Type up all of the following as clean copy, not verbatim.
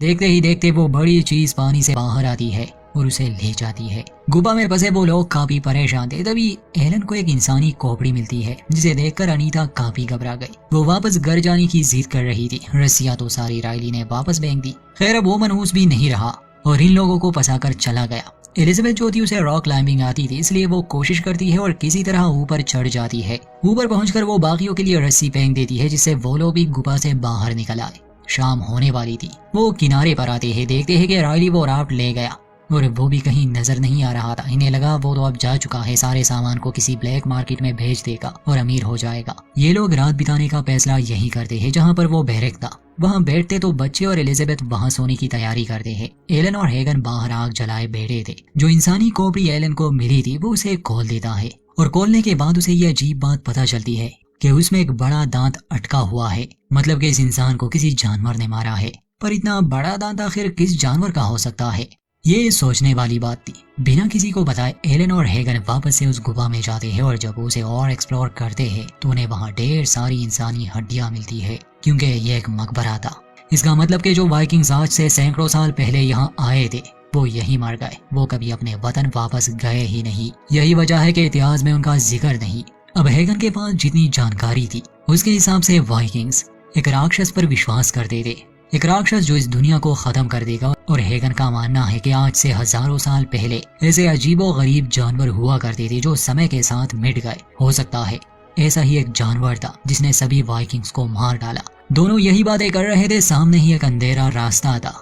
देखते ही देखते वो बड़ी चीज पानी से बाहर आती है और उसे ले जाती है। गुफा में फंसे वो लोग काफी परेशान थे। तभी एलन को एक इंसानी खोपड़ी मिलती है, जिसे देखकर अनीता काफी घबरा गई। वो वापस घर जाने की जिद कर रही थी। रस्सियां तो सारी राइली ने वापस फेंक दी। खैर अब वो मनहूस भी नहीं रहा और इन लोगों को फंसाकर चला गया। एलिजाबेथ जो थी उसे रॉक क्लाइंबिंग आती थी, इसलिए वो कोशिश करती है और किसी तरह ऊपर चढ़ जाती है। ऊपर पहुंचकर वो बाकियों के लिए रस्सी फेंक देती है, जिससे वो लोग भी गुफा से बाहर निकल आए। शाम होने वाली थी। वो किनारे पर आते हैं, देखते हैं कि राइली वो राफ्ट ले गया और वो भी कहीं नजर नहीं आ रहा था। इन्हें लगा वो तो अब जा चुका है, सारे सामान को किसी ब्लैक मार्केट में भेज देगा और अमीर हो जाएगा। ये लोग रात बिताने का फैसला यही करते हैं जहाँ पर वो बैरक था। वहाँ बैठते तो बच्चे और एलिजाबेथ वहाँ सोने की तैयारी करते हैं। एलन और हेगन बाहर आग जलाए बैठे थे। जो इंसानी खोपड़ी एलन को मिली थी वो उसे खोल देता है और खोलने के बाद उसे ये अजीब बात पता चलती है कि उसमें एक बड़ा दांत अटका हुआ है। मतलब कि इस इंसान को किसी जानवर ने मारा है। पर इतना बड़ा दांत आखिर किस जानवर का हो सकता है, ये सोचने वाली बात थी। बिना किसी को बताए एलन और हेगन वापस से उस गुफा में जाते हैं और जब उसे और एक्सप्लोर करते हैं तो उन्हें वहाँ ढेर सारी इंसानी हड्डियां मिलती है, क्योंकि ये एक मकबरा था। इसका मतलब कि जो वाइकिंग्स आज से सैकड़ों साल पहले यहाँ आए थे वो यही मर गए। वो कभी अपने वतन वापस गए ही नहीं। यही वजह है कि इतिहास में उनका जिक्र नहीं। अब हेगन के पास जितनी जानकारी थी उसके हिसाब से वाइकिंग्स एक राक्षस पर विश्वास करते थे, एक राक्षस जो इस दुनिया को खत्म कर देगा। और हेगन का मानना है कि आज से हजारों साल पहले ऐसे अजीबो गरीब जानवर हुआ करते थे जो समय के साथ मिट गए। हो सकता है ऐसा ही एक जानवर था जिसने सभी वाइकिंग्स को मार डाला। दोनों यही बातें कर रहे थे। सामने ही एक अंधेरा रास्ता था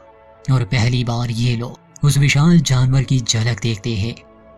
और पहली बार ये लोग उस विशाल जानवर की झलक देखते हैं,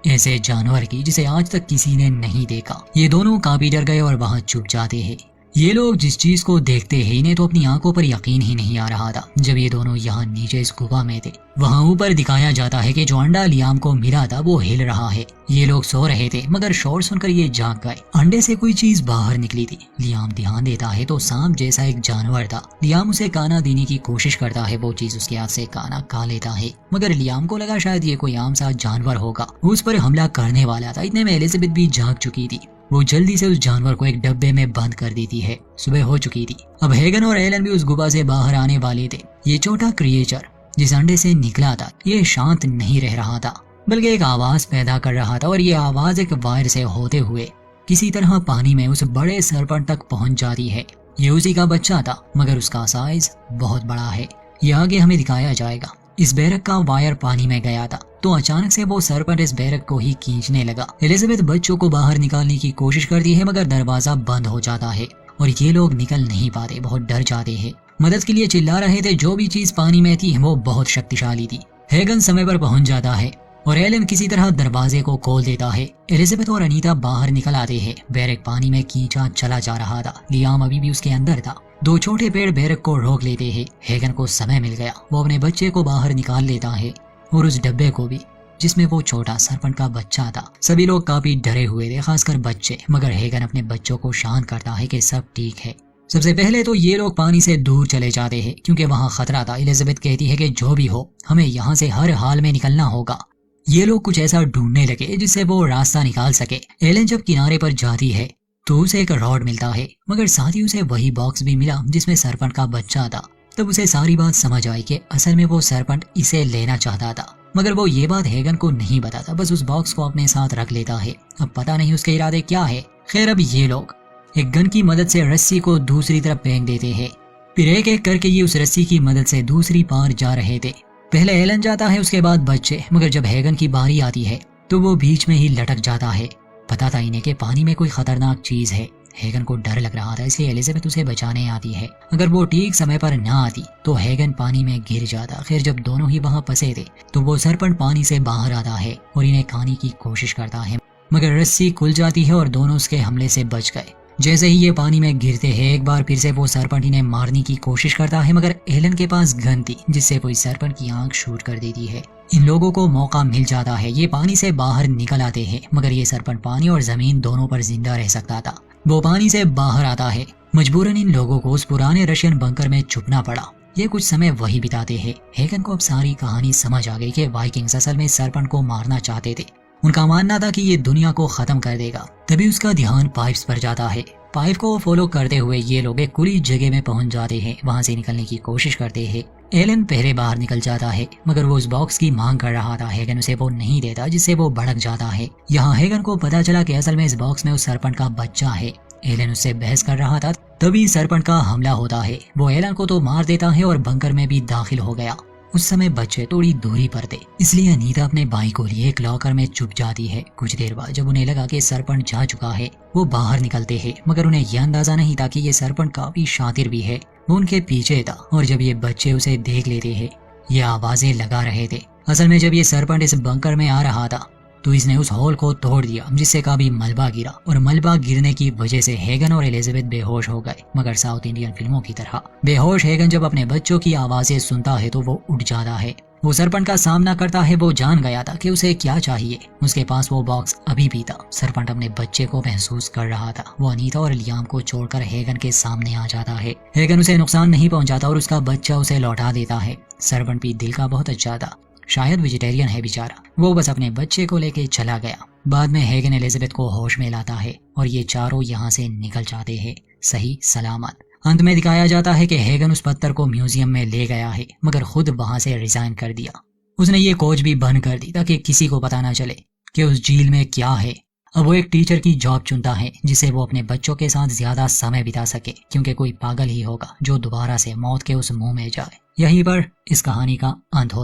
ऐसे जानवर की जिसे आज तक किसी ने नहीं देखा। ये दोनों काफी डर गए और वहां चुप जाते हैं। ये लोग जिस चीज को देखते हैं इन्हें तो अपनी आंखों पर यकीन ही नहीं आ रहा था। जब ये दोनों यहाँ नीचे इस गुफा में थे वहाँ ऊपर दिखाया जाता है कि जो अंडा लियाम को मिला था वो हिल रहा है। ये लोग सो रहे थे मगर शोर सुनकर ये जाग गए। अंडे से कोई चीज बाहर निकली थी। लियाम ध्यान देता है तो सांप जैसा एक जानवर था। लियाम उसे काना देने की कोशिश करता है। वो चीज उसके हाथ से काना खा लेता है मगर लियाम को लगा शायद ये कोई आम सा जानवर होगा, उस पर हमला करने वाला था। इतने में एलिजाबेथ भी जाग चुकी थी। वो जल्दी से उस जानवर को एक डब्बे में बंद कर देती है। सुबह हो चुकी थी। अब हेगन और एलन भी उस गुफा से बाहर आने वाले थे। ये छोटा क्रिएचर जिस अंडे से निकला था ये शांत नहीं रह रहा था, बल्कि एक आवाज पैदा कर रहा था। और ये आवाज एक वायर से होते हुए किसी तरह पानी में उस बड़े सरपंच तक पहुंच जाती है। ये उसी का बच्चा था मगर उसका साइज बहुत बड़ा है। ये आगे हमें दिखाया जाएगा। इस बैरक का वायर पानी में गया था तो अचानक से वो सरपंच इस बैरक को ही खींचने लगा। एलिजाबेथ बच्चों को बाहर निकालने की कोशिश करती है मगर दरवाजा बंद हो जाता है और ये लोग निकल नहीं पाते, बहुत डर जाते हैं। मदद के लिए चिल्ला रहे थे। जो भी चीज पानी में थी वो बहुत शक्तिशाली थी। हेगन समय पर पहुंच जाता है और एलन किसी तरह दरवाजे को खोल देता है। एलिजाबेथ और अनीता बाहर निकल आते हैं। बैरक पानी में खींचा चला जा रहा था। लियाम अभी भी उसके अंदर था। दो छोटे पेड़ बैरक को रोक लेते हैं। हेगन को समय मिल गया। वो अपने बच्चे को बाहर निकाल लेता है और उस डब्बे को भी जिसमें वो छोटा सरपंच का बच्चा था। सभी लोग काफी डरे हुए थे, खासकर बच्चे, मगर हेगन अपने बच्चों को शांत करता है कि सब ठीक है। सबसे पहले तो ये लोग पानी से दूर चले जाते हैं क्योंकि वहाँ खतरा था। एलिजाबेथ कहती है कि जो भी हो हमें यहाँ से हर हाल में निकलना होगा। ये लोग कुछ ऐसा ढूंढने लगे जिससे वो रास्ता निकाल सके। एलन जब किनारे पर जाती है तो उसे एक रॉड मिलता है मगर साथ ही उसे वही बॉक्स भी मिला जिसमें सरपंच का बच्चा था। तब उसे सारी बात समझ आई कि असल में वो सरपंच इसे लेना चाहता था मगर वो ये बात हेगन को नहीं बताता, बस उस बॉक्स को अपने साथ रख लेता है। अब पता नहीं उसके इरादे क्या है। खैर अब ये लोग एक गन की मदद से रस्सी को दूसरी तरफ फेंक देते हैं। फिर एक एक करके ये उस रस्सी की मदद से दूसरी पार जा रहे थे। पहले एलन जाता है, उसके बाद बच्चे, मगर जब हेगन की बारी आती है तो वो बीच में ही लटक जाता है। पता था इन्हें कि पानी में कोई खतरनाक चीज है। हेगन को डर लग रहा था, इसलिए एलिजाबेथ उसे बचाने आती है। अगर वो ठीक समय पर न आती तो हेगन पानी में गिर जाता। खैर जब दोनों ही वहाँ फंसे थे तो वो सरपंच पानी से बाहर आता है और इन्हें खाने की कोशिश करता है मगर रस्सी खुल जाती है और दोनों उसके हमले से बच गए। जैसे ही ये पानी में गिरते हैं एक बार फिर से वो सरपंच इन्हें मारने की कोशिश करता है मगर एलन के पास गन थी जिससे वो इस सरपंच की आंख शूट कर देती है। इन लोगों को मौका मिल जाता है। ये पानी से बाहर निकल आते हैं मगर ये सरपंच पानी और जमीन दोनों पर जिंदा रह सकता था। वो पानी से बाहर आता है। मजबूरन इन लोगों को उस पुराने रशियन बंकर में छुपना पड़ा। ये कुछ समय वही बिताते हैं। हेगन को अब सारी कहानी समझ आ गई कि वाइकिंग्स असल में सरपंच को मारना चाहते थे। उनका मानना था कि ये दुनिया को खत्म कर देगा। तभी उसका ध्यान पाइप्स पर जाता है। पाइप को फॉलो करते हुए ये लोग एक खुली जगह में पहुंच जाते हैं। वहां से निकलने की कोशिश करते हैं। ایلن پہلے باہر نکل جاتا ہے مگر وہ اس باکس کی مانگ کر رہا تھا، ہیگن اسے وہ نہیں دیتا جس سے وہ بھڑک جاتا ہے۔ یہاں ہیگن کو پتا چلا کہ اصل میں اس باکس میں اس سرپنٹ کا بچہ ہے۔ ایلن اس سے بحث کر رہا تھا، تبھی سرپنٹ کا حملہ ہوتا ہے، وہ ایلن کو تو مار دیتا ہے اور بنکر میں بھی داخل ہو گیا۔ اس سمے بچے تھوڑی دوری پر تھے، اس لیے انیتا اپنے بھائی کو لیے ایک لاکر میں چھپ جاتی ہے۔ کچھ دیر بعد جب انہیں لگا کہ سرپنٹ جا چکا ہے، وہ باہر نکلتے ہیں مگر انہیں یہ اندازہ نہیں تھا کہ یہ سرپنٹ کافی شاطر بھی ہے۔ وہ ان کے پیچھے تھا اور جب یہ بچے اسے دیکھ لیتے ہیں یہ آوازیں لگا رہے تھے۔ اصل میں جب یہ سرپنٹ اس بنکر میں آ رہا تھا تو اس نے اس ہول کو توڑ دیا جس سے کافی ملبہ گرا، اور ملبہ گرنے کی وجہ سے ہیگن اور ایلزابتھ بے ہوش ہو گئے، مگر ساؤتھ انڈین فلموں کی طرح۔ بے ہوش ہیگن جب اپنے بچوں کی آوازیں سنتا ہے تو وہ اٹھ جاتا ہے۔ وہ سرپنٹ کا سامنا کرتا ہے، وہ جان گیا تھا کہ اسے کیا چاہیے، اس کے پاس وہ باکس ابھی بھی تھا۔ سرپنٹ اپنے بچے کو محسوس کر رہا تھا۔ وہ انیتا اور لیام کو چھوڑ کر ہیگن کے سامنے آ جاتا ہے۔ ہیگن اسے نقصان نہیں پہنچاتا اور اس کا بچہ اسے لوٹا دیتا ہے۔ سرپنٹ بھی دل کا بہت اچھا تھا، شاید ویجیٹیرین ہے بیچارہ، وہ بس اپنے بچے کو لے کے چلا گیا۔ بعد میں ہیگن ایلزابتھ کو ہوش میں لاتا ہے اور یہ چاروں یہاں سے نکل جاتے ہیں صحیح سلامت۔ انت میں دکھایا جاتا ہے کہ ہیگن اس پتھر کو میوزیم میں لے گیا ہے مگر خود وہاں سے ریزائن کر دیا۔ اس نے یہ کوچ بھی بند کر دی تاکہ کسی کو پتا نہ چلے کہ اس جھیل میں کیا ہے۔ اب وہ ایک ٹیچر کی جاب چنتا ہے جسے وہ اپنے بچوں کے ساتھ زیادہ سمے بتا سکے، کیونکہ کوئی پاگل ہی ہوگا جو دوبارہ سے موت کے اس منہ میں جائے۔ یہیں پر اس کہانی کا انت ہوتا ہے۔